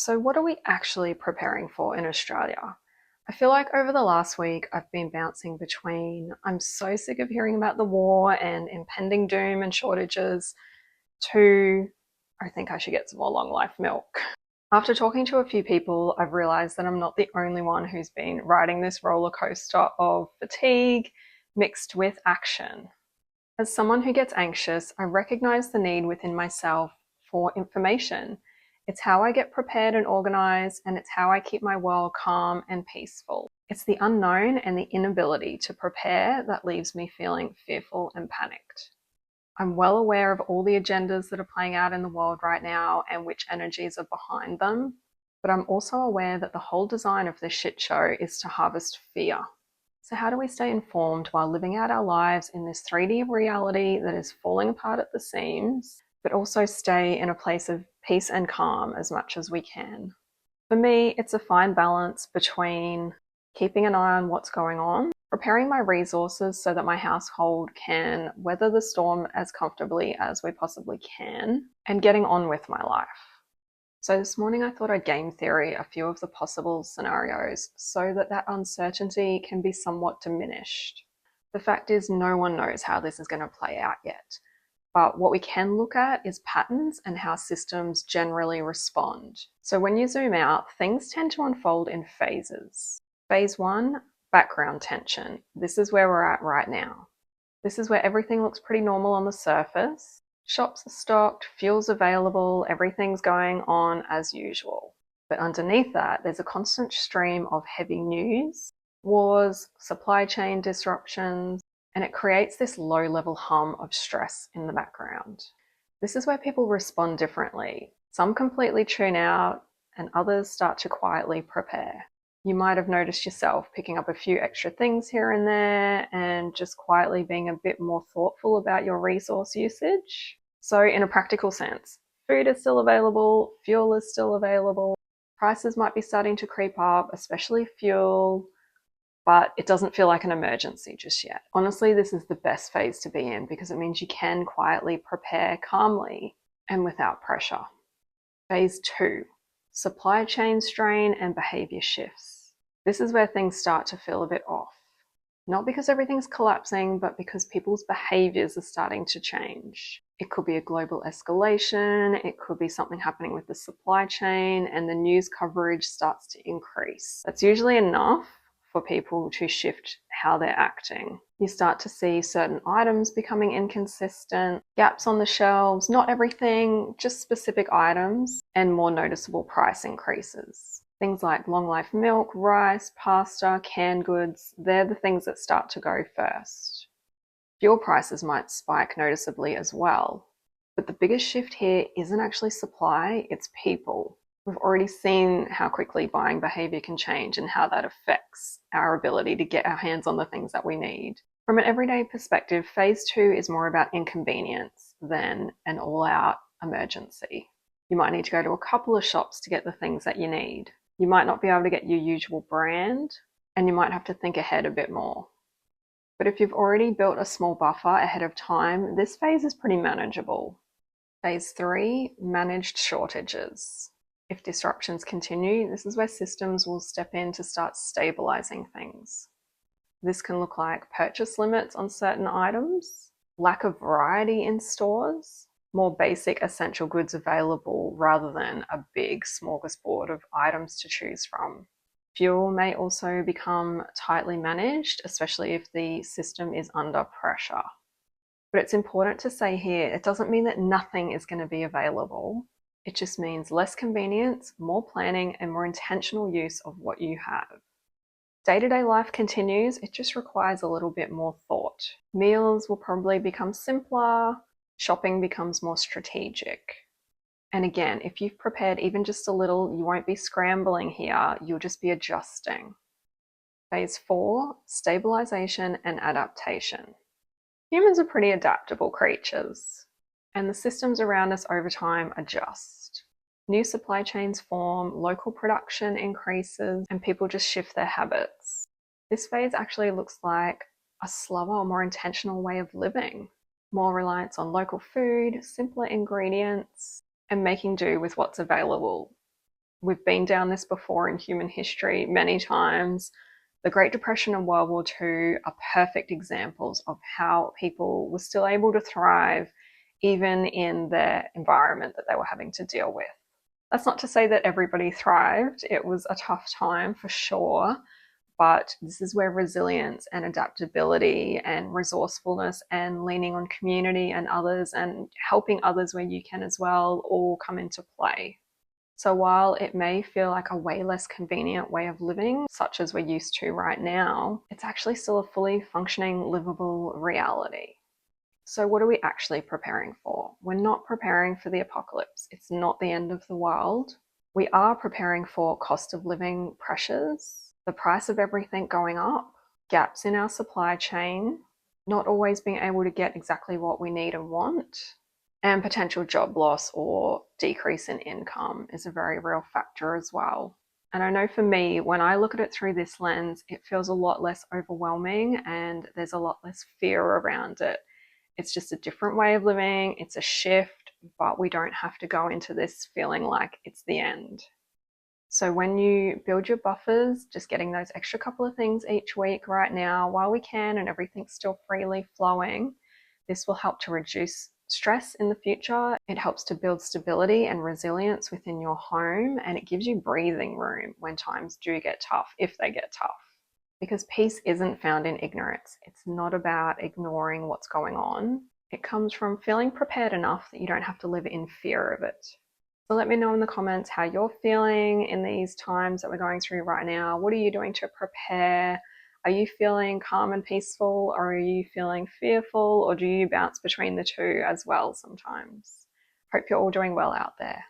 So what are we actually preparing for in Australia? I feel like over the last week I've been bouncing between I'm so sick of hearing about the war and impending doom and shortages to I think I should get some more long life milk. After talking to a few people, I've realized that I'm not the only one who's been riding this roller coaster of fatigue mixed with action. As someone who gets anxious, I recognize the need within myself for information. It's how I get prepared and organized, and it's how I keep my world calm and peaceful. It's the unknown and the inability to prepare that leaves me feeling fearful and panicked. I'm well aware of all the agendas that are playing out in the world right now and which energies are behind them, but I'm also aware that the whole design of this shit show is to harvest fear. So how do we stay informed while living out our lives in this 3D reality that is falling apart at the seams, but also stay in a place of peace and calm as much as we can? For me, it's a fine balance between keeping an eye on what's going on, preparing my resources so that my household can weather the storm as comfortably as we possibly can, and getting on with my life. So this morning I thought I'd game theory a few of the possible scenarios so that uncertainty can be somewhat diminished. The fact is no one knows how this is going to play out yet, but what we can look at is patterns and how systems generally respond. So when you zoom out, things tend to unfold in phases. Phase 1, background tension. This is where we're at right now. This is where everything looks pretty normal on the surface. Shops are stocked, fuel's available, everything's going on as usual. But underneath that, there's a constant stream of heavy news, wars, supply chain disruptions, and it creates this low-level hum of stress in the background. This is where people respond differently. Some completely tune out, and others start to quietly prepare. You might have noticed yourself picking up a few extra things here and there and just quietly being a bit more thoughtful about your resource usage. So in a practical sense, food is still available, fuel is still available, prices might be starting to creep up, especially fuel, but it doesn't feel like an emergency just yet. Honestly, this is the best phase to be in because it means you can quietly prepare calmly and without pressure. Phase 2. Supply chain strain and behavior shifts. This is where things start to feel a bit off. Not because everything's collapsing, but because people's behaviors are starting to change. It could be a global escalation, it could be something happening with the supply chain, and the news coverage starts to increase. That's usually enough for people to shift how they're acting. You start to see certain items becoming inconsistent, gaps on the shelves, not everything, just specific items, and more noticeable price increases. Things like long life milk, rice, pasta, canned goods, they're the things that start to go first. Fuel prices might spike noticeably as well. But the biggest shift here isn't actually supply, it's people. We've already seen how quickly buying behavior can change and how that affects our ability to get our hands on the things that we need. From an everyday perspective, phase 2 is more about inconvenience than an all-out emergency. You might need to go to a couple of shops to get the things that you need. You might not be able to get your usual brand, and you might have to think ahead a bit more. But if you've already built a small buffer ahead of time, this phase is pretty manageable. Phase 3, managed shortages. If disruptions continue, this is where systems will step in to start stabilizing things. This can look like purchase limits on certain items, lack of variety in stores, more basic essential goods available rather than a big smorgasbord of items to choose from. Fuel may also become tightly managed, especially if the system is under pressure. But it's important to say here, it doesn't mean that nothing is going to be available. It just means less convenience, more planning, and more intentional use of what you have. Day-to-day life continues, it just requires a little bit more thought. Meals will probably become simpler, shopping becomes more strategic. And again, if you've prepared even just a little, you won't be scrambling here, you'll just be adjusting. Phase 4, stabilization and adaptation. Humans are pretty adaptable creatures, and the systems around us over time adjust. New supply chains form, local production increases, and people just shift their habits. This phase actually looks like a slower, more intentional way of living. More reliance on local food, simpler ingredients, and making do with what's available. We've been down this before in human history many times. The Great Depression and World War II are perfect examples of how people were still able to thrive even in the environment that they were having to deal with. That's not to say that everybody thrived. It was a tough time for sure, but this is where resilience and adaptability and resourcefulness and leaning on community and others and helping others where you can as well all come into play. So while it may feel like a way less convenient way of living, such as we're used to right now, it's actually still a fully functioning, livable reality. So what are we actually preparing for? We're not preparing for the apocalypse. It's not the end of the world. We are preparing for cost of living pressures, the price of everything going up, gaps in our supply chain, not always being able to get exactly what we need and want, and potential job loss or decrease in income is a very real factor as well. And I know for me, when I look at it through this lens, it feels a lot less overwhelming and there's a lot less fear around it. It's just a different way of living, it's a shift, but we don't have to go into this feeling like it's the end. So when you build your buffers, just getting those extra couple of things each week right now while we can and everything's still freely flowing, this will help to reduce stress in the future. It helps to build stability and resilience within your home, and it gives you breathing room when times do get tough, if they get tough. Because peace isn't found in ignorance. It's not about ignoring what's going on. It comes from feeling prepared enough that you don't have to live in fear of it. So let me know in the comments how you're feeling in these times that we're going through right now. What are you doing to prepare? Are you feeling calm and peaceful, or are you feeling fearful, or do you bounce between the two as well sometimes? Hope you're all doing well out there.